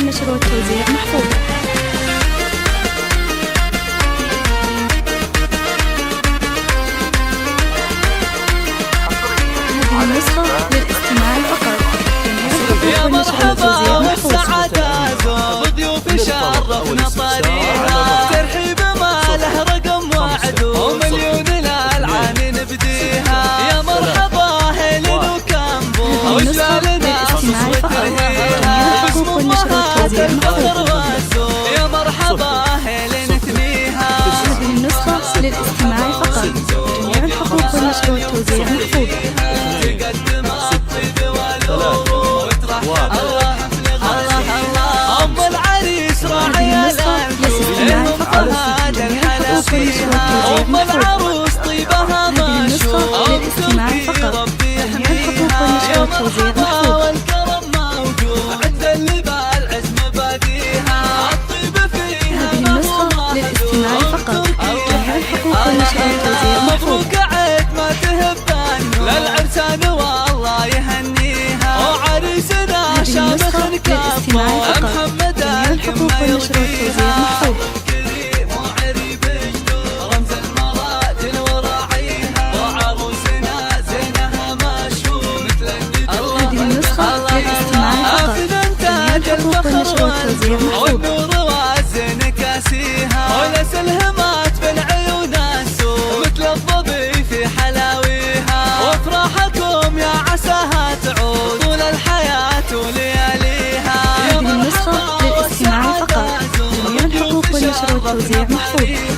والنشر والتوزيع محفوظ. هذه النسخة للاستماع فقط. يا مرحبا والسعادة زود ضيوف شرفنا طريقها، ترحيب ما له رقم وعد ومليون الألعان نبديها. يا مرحبا هيلين وكامبو وجلالنا صوت ترهيها، باسم أمهات الفخر والسوق. يا مرحبا هيلين ثنيها. هذه النسخة للاستماع فقط. جميع الحقوق والنشر والتوزيع محفوظ. أم العريس راعي هذا الحلا فيها، أم العروس طيبها مشهور، للاستماع فقط. جميع الحقوق والنشر والتوزيع محفوظ. والكرم موجود عند اللي بالعز مباديها، الطيب فيها هذه النسخة للاستماع فقط. جميع الحقوق والنشر والتوزيع محفوظ. مبروك عيد ما تهبان للعرسان والله يهنيها، وعريسنا شامخ كف محمد الحكم يرضيها. كريم وعريب جدود رمز المراتل وراعيها، وعروسنا زينها مشهور مثل النجوم. هذه النسخة للاستماع فقط. جميع الحقوق والنشر والتوزيع محفوظ. والنور والزين كاسيها، ونس الهمات بالعيون السوق مثل الظبي في حلاويها، وافراحكم يا عساها تعود طول الحياة ولياليها. هذه النسخة للاستماع فقط. جميع الحقوق والنشر والتوزيع محفوظ.